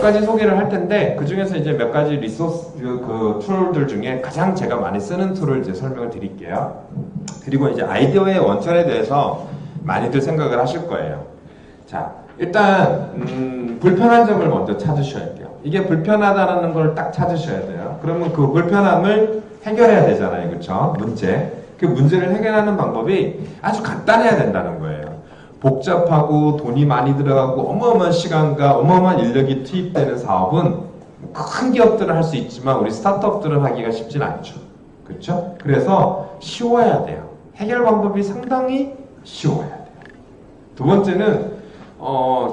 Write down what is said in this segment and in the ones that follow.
몇 가지 소개를 할 텐데 그 중에서 이제 몇 가지 리소스 그 툴들 중에 가장 제가 많이 쓰는 툴을 이제 설명을 드릴게요. 그리고 이제 아이디어의 원천에 대해서 많이들 생각을 하실 거예요. 자, 일단 불편한 점을 먼저 찾으셔야 돼요. 이게 불편하다는 걸 딱 찾으셔야 돼요. 그러면 그 불편함을 해결해야 되잖아요. 그렇죠? 문제. 그 문제를 해결하는 방법이 아주 간단해야 된다는 거예요. 복잡하고 돈이 많이 들어가고 어마어마한 시간과 어마어마한 인력이 투입되는 사업은 큰 기업들은 할 수 있지만 우리 스타트업들은 하기가 쉽진 않죠. 그렇죠? 그래서 쉬워야 돼요. 해결 방법이 상당히 쉬워야 돼요. 두 번째는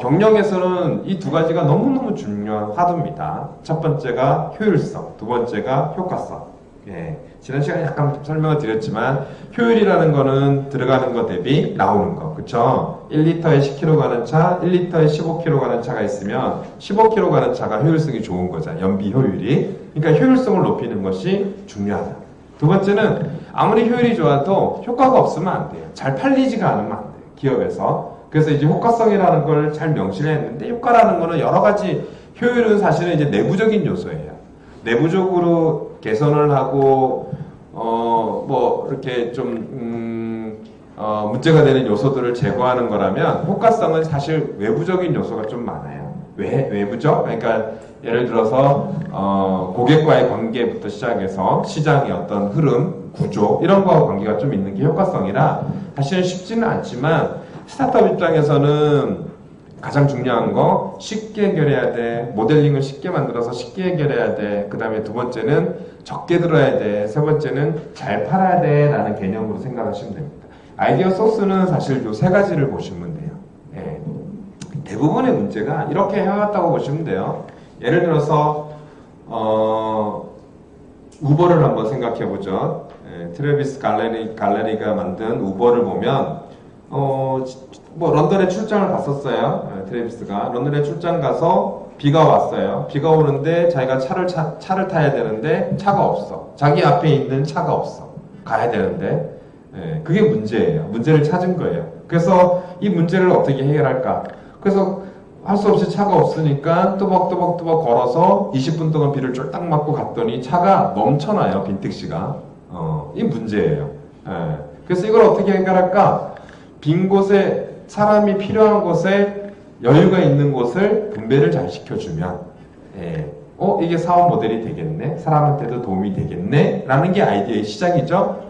경영에서는 이 두 가지가 너무너무 중요한 화두입니다. 첫 번째가 효율성, 두 번째가 효과성. 예, 지난 시간에 약간 설명을 드렸지만 효율이라는 거는 들어가는 거 대비 나오는 거, 그쵸? 1리터에 10km 가는 차, 1리터에 15km 가는 차가 있으면 15km 가는 차가 효율성이 좋은 거잖아요. 연비 효율이. 그러니까 효율성을 높이는 것이 중요하다. 두 번째는 아무리 효율이 좋아도 효과가 없으면 안 돼요. 잘 팔리지가 않으면 안 돼요. 기업에서. 그래서 이제 효과성이라는 걸 잘 명시를 했는데 효과라는 거는 여러 가지 효율은 사실은 이제 내부적인 요소예요. 내부적으로 개선을 하고 뭐 이렇게 좀 문제가 되는 요소들을 제거하는 거라면 효과성은 사실 외부적인 요소가 좀 많아요. 외부적? 그러니까 예를 들어서 고객과의 관계부터 시작해서 시장의 어떤 흐름, 구조 이런 거와 관계가 좀 있는 게 효과성이라 사실은 쉽지는 않지만 스타트업 입장에서는 가장 중요한 거 쉽게 해결해야 돼. 모델링을 쉽게 만들어서 쉽게 해결해야 돼. 그 다음에 두 번째는 적게 들어야 돼. 세 번째는 잘 팔아야 돼 라는 개념으로 생각하시면 됩니다. 아이디어 소스는 사실 요 세 가지를 보시면 돼요. 예. 대부분의 문제가 이렇게 해왔다고 보시면 돼요. 예를 들어서 우버를 한번 생각해보죠. 예, 트래비스 갈레리가 만든 우버를 보면 뭐 런던에 출장을 갔었어요. 트래비스가 런던에 출장 가서 비가 왔어요. 비가 오는데 자기가 차를 타야 되는데 차가 없어. 자기 앞에 있는 차가 없어. 가야 되는데 그게 문제예요. 문제를 찾은 거예요. 그래서 이 문제를 어떻게 해결할까? 그래서 할 수 없이 차가 없으니까 또박또박 걸어서 20분 동안 비를 쫄딱 맞고 갔더니 차가 넘쳐나요. 빈택시가. 이 문제예요. 그래서 이걸 어떻게 해결할까? 빈 곳에 사람이 필요한 곳에 여유가 있는 곳을 분배를 잘 시켜주면 이게 사업 모델이 되겠네? 사람한테도 도움이 되겠네? 라는 게 아이디어의 시작이죠.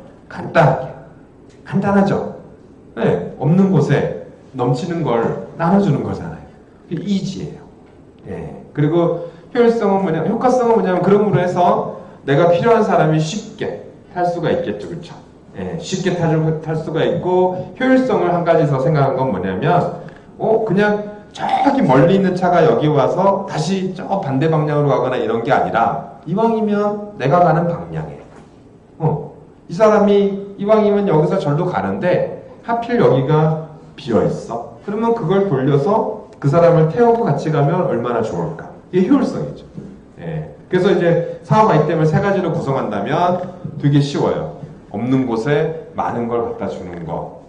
간단하죠? 네, 없는 곳에 넘치는 걸 나눠주는 거잖아요. 이지예요. 그리고 효과성은 뭐냐면 그럼으로 해서 내가 필요한 사람이 쉽게 탈 수가 있겠죠. 그렇죠? 쉽게 탈 수가 있고 효율성을 한 가지 더 생각한 건 뭐냐면 그냥 저기 멀리 있는 차가 여기 와서 다시 저 반대 방향으로 가거나 이런 게 아니라 이왕이면 내가 가는 방향에 이 사람이 이왕이면 여기서 절로 가는데 하필 여기가 비어있어. 그러면 그걸 돌려서 그 사람을 태우고 같이 가면 얼마나 좋을까. 이게 효율성이죠. 그래서 이제 사업 아이템을 세 가지로 구성한다면 되게 쉬워요. 없는 곳에 많은 걸 갖다 주는 거.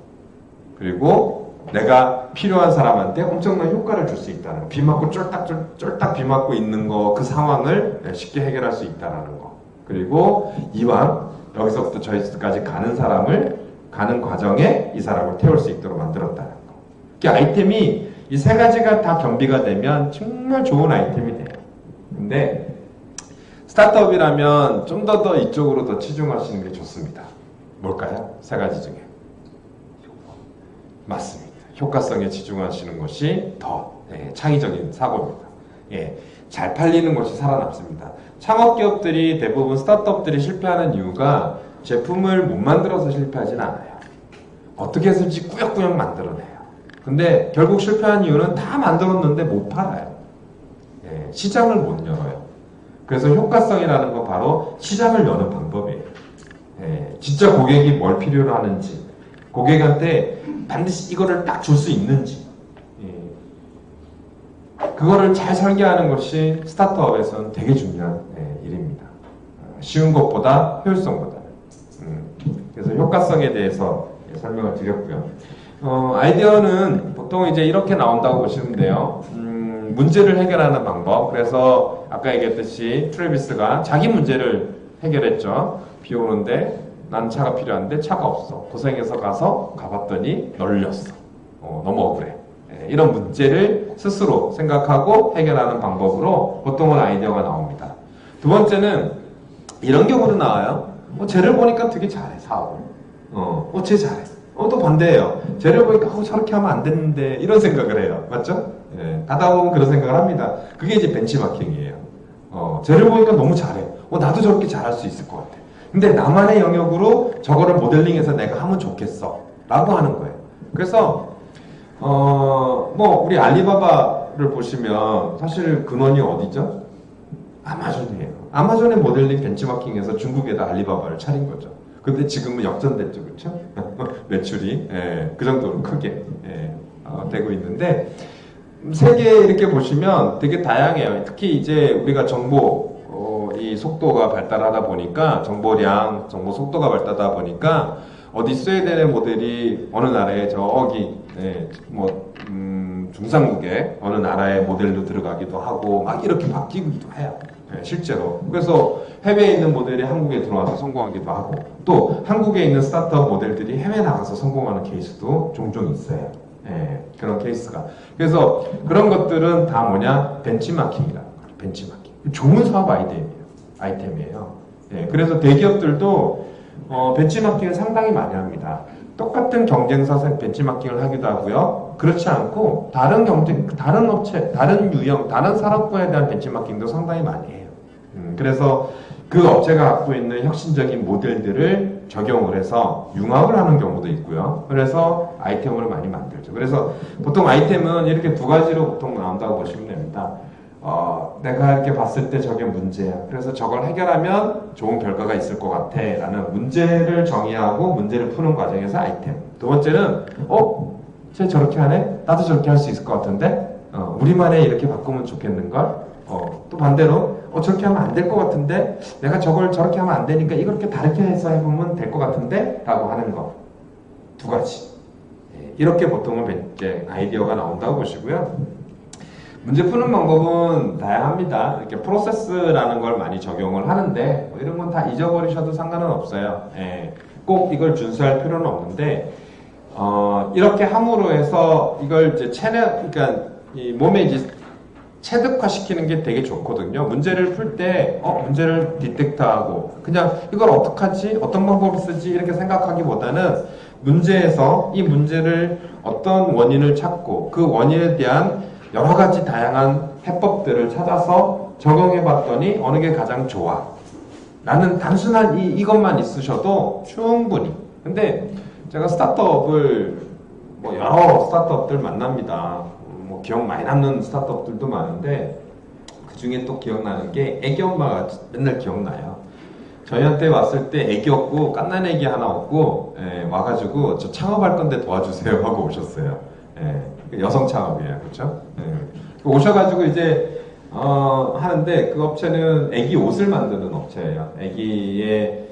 그리고 내가 필요한 사람한테 엄청난 효과를 줄 수 있다는 거. 비 맞고 쫄딱 비 맞고 있는 거, 그 상황을 쉽게 해결할 수 있다는 거. 그리고 이왕 여기서부터 저기까지 가는 과정에 이 사람을 태울 수 있도록 만들었다는 거. 이 아이템이 이 세 가지가 다 겸비가 되면 정말 좋은 아이템이 돼요. 근데 스타트업이라면 좀 더 이쪽으로 더 치중하시는 게 좋습니다. 뭘까요? 세 가지 중에. 맞습니다. 효과성에 치중하시는 것이 더 창의적인 사고입니다. 잘 팔리는 것이 살아남습니다. 창업기업들이 대부분 스타트업들이 실패하는 이유가 제품을 못 만들어서 실패하진 않아요. 어떻게 해서든지 꾸역꾸역 만들어내요. 근데 결국 실패한 이유는 다 만들었는데 못 팔아요. 시장을 못 열어요. 그래서 효과성이라는 건 바로 시장을 여는 방법이에요. 진짜 고객이 뭘 필요로 하는지, 고객한테 반드시 이거를 딱 줄 수 있는지, 그거를 잘 설계하는 것이 스타트업에서는 되게 중요한 일입니다. 쉬운 것보다 효율성보다는. 그래서 효과성에 대해서 설명을 드렸고요. 아이디어는 보통 이제 이렇게 나온다고 보시면 돼요. 문제를 해결하는 방법. 그래서 아까 얘기했듯이 트래비스가 자기 문제를 해결했죠. 비 오는데 난 차가 필요한데 차가 없어. 고생해서 가서 가봤더니 널렸어. 너무 억울해. 이런 문제를 스스로 생각하고 해결하는 방법으로 보통은 아이디어가 나옵니다. 두 번째는 이런 경우도 나와요. 쟤를 보니까 되게 잘해, 사업을. 쟤 잘해. 또 반대예요. 쟤를 보니까 저렇게 하면 안 되는데 이런 생각을 해요. 맞죠? 가다 보면 그런 생각을 합니다. 그게 이제 벤치마킹이에요. 쟤를 보니까 너무 잘해. 나도 저렇게 잘할 수 있을 것 같아. 근데 나만의 영역으로 저거를 모델링해서 내가 하면 좋겠어. 라고 하는 거예요. 그래서 우리 알리바바를 보시면 사실 근원이 어디죠? 아마존이에요. 아마존의 모델링 벤치마킹에서 중국에다 알리바바를 차린 거죠. 근데 지금은 역전됐죠, 그렇죠? 매출이 그 정도로 크게 되고 있는데 세계 이렇게 보시면 되게 다양해요. 특히 이제 우리가 정보 이 속도가 발달하다 보니까 정보량, 정보 속도가 발달하다 보니까 어디 스웨덴의 모델이 어느 나라에 저기 중상국의 어느 나라의 모델로 들어가기도 하고 막 이렇게 바뀌기도 해요. 실제로. 그래서 해외에 있는 모델이 한국에 들어와서 성공하기도 하고 또 한국에 있는 스타트업 모델들이 해외 나가서 성공하는 케이스도 종종 있어요. 그런 케이스가. 그래서 그런 것들은 다 뭐냐? 벤치마킹이라. 벤치마킹. 좋은 사업 아이템이에요. 그래서 대기업들도 벤치마킹을 상당히 많이 합니다. 똑같은 경쟁사 벤치마킹을 하기도 하고요. 그렇지 않고 다른 업체, 다른 유형, 다른 산업군에 대한 벤치마킹도 상당히 많이 해요. 그래서 그 업체가 갖고 있는 혁신적인 모델들을 적용을 해서 융합을 하는 경우도 있고요. 그래서 아이템을 많이 만들죠. 그래서 보통 아이템은 이렇게 두 가지로 보통 나온다고 보시면 됩니다. 내가 이렇게 봤을 때 저게 문제야. 그래서 저걸 해결하면 좋은 결과가 있을 것 같아. 라는 문제를 정의하고 문제를 푸는 과정에서 아이템. 두 번째는, 쟤 저렇게 하네? 나도 저렇게 할 수 있을 것 같은데? 우리만의 이렇게 바꾸면 좋겠는걸? 또 반대로, 저렇게 하면 안 될 것 같은데? 내가 저걸 저렇게 하면 안 되니까 이렇게 다르게 해서 해보면 될 것 같은데? 라고 하는 거. 두 가지. 이렇게 보통은 이제 아이디어가 나온다고 보시고요. 문제 푸는 방법은 다양합니다. 이렇게 프로세스라는 걸 많이 적용을 하는데 이런 건 다 잊어버리셔도 상관은 없어요. 꼭 이걸 준수할 필요는 없는데 이렇게 함으로 해서 이걸 이제 그러니까 이 몸에 이제 체득화시키는 게 되게 좋거든요. 문제를 풀 때 문제를 디텍트하고 그냥 이걸 어떡하지? 어떤 방법을 쓰지? 이렇게 생각하기보다는 문제에서 이 문제를 어떤 원인을 찾고 그 원인에 대한 여러 가지 다양한 해법들을 찾아서 적용해 봤더니 어느 게 가장 좋아. 라는 단순한 이것만 있으셔도 충분히. 근데 제가 스타트업을 여러 스타트업들 만납니다. 기억 많이 남는 스타트업들도 많은데 그 중에 또 기억나는 게 애기 엄마가 맨날 기억나요. 저희한테 왔을 때 애기 없고 갓난 애기 하나 없고 와가지고 저 창업할 건데 도와주세요 하고 오셨어요. 여성 창업이에요, 그렇죠? 오셔가지고 이제 하는데 그 업체는 애기 옷을 만드는 업체예요. 애기의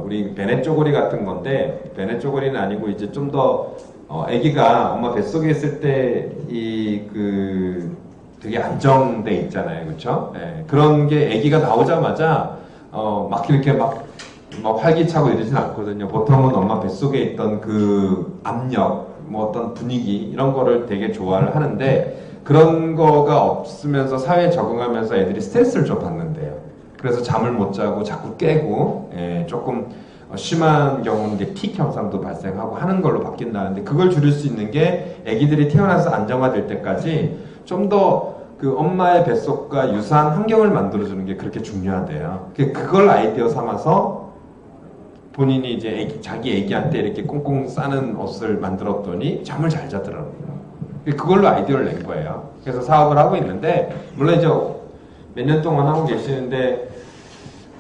우리 베네 쪼고리 같은 건데 베네 쪼고리는 아니고 이제 좀 더 애기가 엄마 뱃속에 있을 때 되게 안정돼 있잖아요, 그렇죠? 그런 게 애기가 나오자마자 막 이렇게 막 활기차고 이러진 않거든요. 보통은 엄마 뱃속에 있던 그 압력, 어떤 분위기 이런 거를 되게 좋아를 하는데 그런 거가 없으면서 사회에 적응하면서 애들이 스트레스를 좀 받는데요. 그래서 잠을 못 자고 자꾸 깨고 조금 심한 경우는 이제 틱 현상도 발생하고 하는 걸로 바뀐다는데 그걸 줄일 수 있는 게 애기들이 태어나서 안정화될 때까지 좀 더 그 엄마의 뱃속과 유사한 환경을 만들어주는 게 그렇게 중요하대요. 그걸 아이디어 삼아서 본인이 이제 자기 애기한테 이렇게 꽁꽁 싸는 옷을 만들었더니 잠을 잘 자더라고요. 그걸로 아이디어를 낸 거예요. 그래서 사업을 하고 있는데 물론 이제 몇 년 동안 하고 계시는데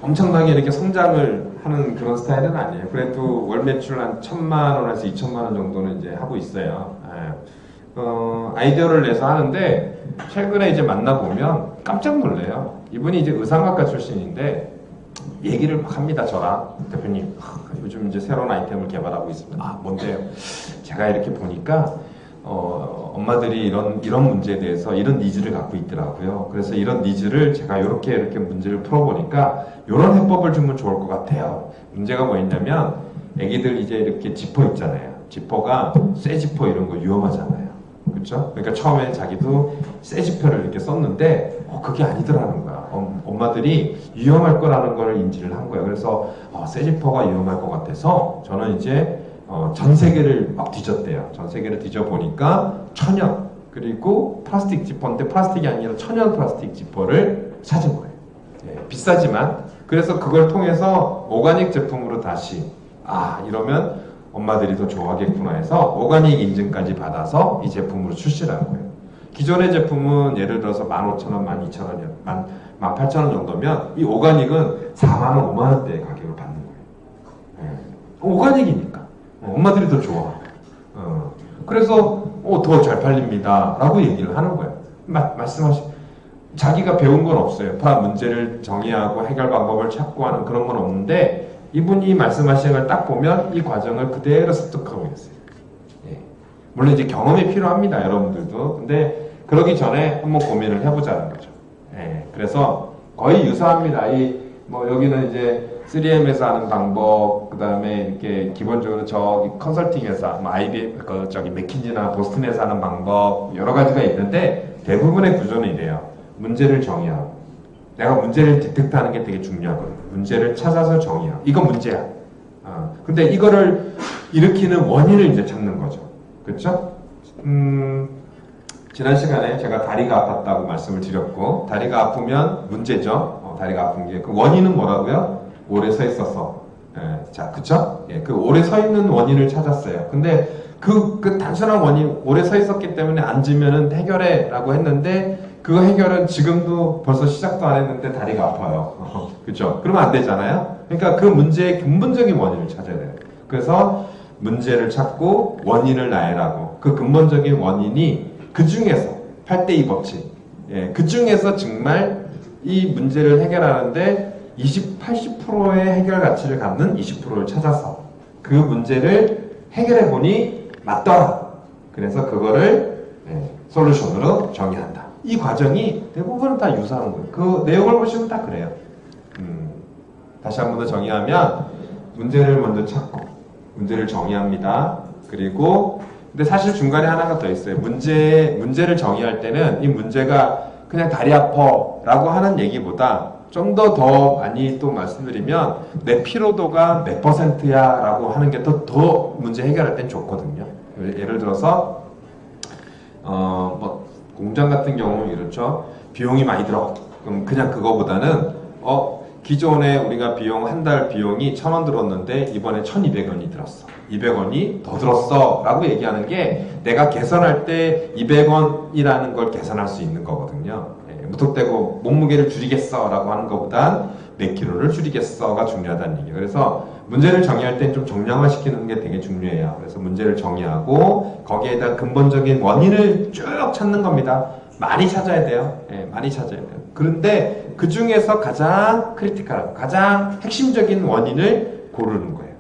엄청나게 이렇게 성장을 하는 그런 스타일은 아니에요. 그래도 월 매출 한 1,000만 원에서 2,000만 원 정도는 이제 하고 있어요. 아이디어를 내서 하는데 최근에 이제 만나보면 깜짝 놀래요. 이분이 이제 의상학과 출신인데 얘기를 막 합니다. 저랑 대표님 요즘 이제 새로운 아이템을 개발하고 있습니다. 뭔데요? 제가 이렇게 보니까 엄마들이 이런 문제에 대해서 이런 니즈를 갖고 있더라고요. 그래서 이런 니즈를 제가 이렇게 문제를 풀어보니까 이런 해법을 주면 좋을 것 같아요. 문제가 뭐였냐면 애기들 이제 이렇게 지퍼 있잖아요. 지퍼가 쇠 지퍼 이런 거 위험하잖아요. 그렇죠? 그러니까 처음에 자기도 쇠 지퍼를 이렇게 썼는데 그게 아니더라는 거야. 엄마들이 위험할 거라는 걸 인지를 한 거예요. 그래서 쇠 지퍼가 위험할 것 같아서 저는 이제 전 세계를 막 뒤졌대요. 전 세계를 뒤져보니까 천연 그리고 플라스틱 지퍼인데 플라스틱이 아니라 천연 플라스틱 지퍼를 찾은 거예요. 비싸지만 그래서 그걸 통해서 오가닉 제품으로 다시 이러면 엄마들이 더 좋아하겠구나 해서 오가닉 인증까지 받아서 이 제품으로 출시를 한 거예요. 기존의 제품은 예를 들어서 15,000원, 12,000원, 18,000원 정도면 이 오가닉은 4만원, 5만원대의 가격을 받는 거예요. 오가닉이니까 엄마들이 더 좋아. 그래서 더 잘 팔립니다 라고 얘기를 하는 거예요. 자기가 배운 건 없어요. 문제를 정의하고 해결 방법을 찾고 하는 그런 건 없는데 이분이 말씀하신 걸 딱 보면 이 과정을 그대로 습득하고 있어요. 물론 이제 경험이 필요합니다, 여러분들도. 근데 그러기 전에 한번 고민을 해보자는 거죠. 그래서 거의 유사합니다. 여기는 이제 3M에서 하는 방법, 그 다음에 이렇게 기본적으로 저기 컨설팅 회사, IBM, 맥킨지나 보스턴에서 하는 방법, 여러 가지가 있는데 대부분의 구조는 이래요. 문제를 정의하고. 내가 문제를 디텍트하는 게 되게 중요하거든요. 문제를 찾아서 정의하고. 이거 문제야. 근데 이거를 일으키는 원인을 이제 찾는 거죠. 그렇죠? 지난 시간에 제가 다리가 아팠다고 말씀을 드렸고, 다리가 아프면 문제죠. 다리가 아픈 게. 그 원인은 뭐라고요? 오래 서 있어서. 그쵸? 그 오래 서 있는 원인을 찾았어요. 근데 그 단순한 원인, 오래 서 있었기 때문에 앉으면은 해결해 라고 했는데, 그 해결은 지금도 벌써 시작도 안 했는데 다리가 아파요. 그쵸? 그러면 안 되잖아요? 그러니까 그 문제의 근본적인 원인을 찾아야 돼요. 그래서 문제를 찾고 원인을 나열하고 그 근본적인 원인이 그 중에서 8대2 법칙. 그 중에서 정말 이 문제를 해결하는데 80%의 해결 가치를 갖는 20%를 찾아서 그 문제를 해결해 보니 맞더라. 그래서 그거를 솔루션으로 정의한다. 이 과정이 대부분은 다 유사한 거예요. 그 내용을 보시면 다 그래요. 다시 한 번 더 정의하면 문제를 먼저 찾고 문제를 정의합니다. 그리고 근데 사실 중간에 하나가 더 있어요. 문제를 정의할 때는 이 문제가 그냥 다리 아파라고 하는 얘기보다 좀 더 많이 또 말씀드리면 내 피로도가 몇 %야 라고 하는 게 더 문제 해결할 땐 좋거든요. 예를 들어서 공장 같은 경우는 이렇죠. 비용이 많이 들어. 그럼 그냥 그거보다는 기존에 우리가 한 달 비용이 1,000원 들었는데 이번에 1,200원이 들었어. 200원이 더 들었어 라고 얘기하는 게 내가 계산할 때 200원이라는 걸 계산할 수 있는 거거든요. 무턱대고 몸무게를 줄이겠어 라고 하는 것보단 몇 킬로를 줄이겠어가 중요하다는 얘기예요. 그래서 문제를 정의할 땐 좀 정량화시키는 게 되게 중요해요. 그래서 문제를 정의하고 거기에다 근본적인 원인을 쭉 찾는 겁니다. 많이 찾아야 돼요. 많이 찾아야 돼요. 그런데 그 중에서 가장 크리티컬하고 가장 핵심적인 원인을 고르는 거예요.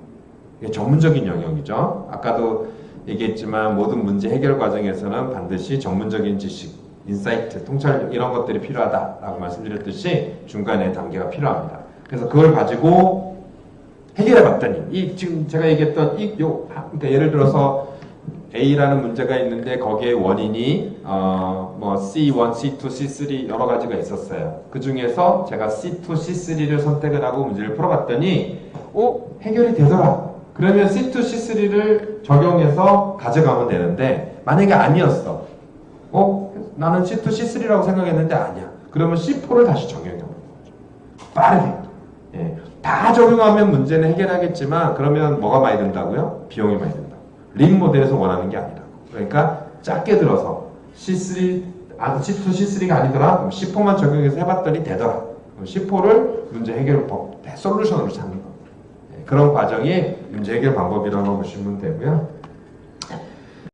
이게 전문적인 영역이죠. 아까도 얘기했지만 모든 문제 해결 과정에서는 반드시 전문적인 지식, 인사이트, 통찰력 이런 것들이 필요하다라고 말씀드렸듯이 중간에 단계가 필요합니다. 그래서 그걸 가지고 해결해 봤더니 지금 제가 얘기했던 그러니까 예를 들어서 A라는 문제가 있는데 거기에 원인이 C1, C2, C3 여러 가지가 있었어요. 그 중에서 제가 C2, C3를 선택을 하고 문제를 풀어봤더니 해결이 되더라. 그러면 C2, C3를 적용해서 가져가면 되는데 만약에 아니었어. 나는 C2, C3라고 생각했는데 아니야. 그러면 C4를 다시 적용해 보는 거죠. 빠르게. 다 적용하면 문제는 해결하겠지만 그러면 뭐가 많이 든다고요? 비용이 많이 든다. 린 모델에서 원하는 게 아니라. 그러니까 작게 들어서 C2, C3가 아니더라. 그럼 C4만 적용해서 해봤더니 되더라. 그럼 C4를 문제 해결법, 솔루션으로 찾는 겁니다. 그런 과정이 문제 해결 방법이라고 보시면 되고요.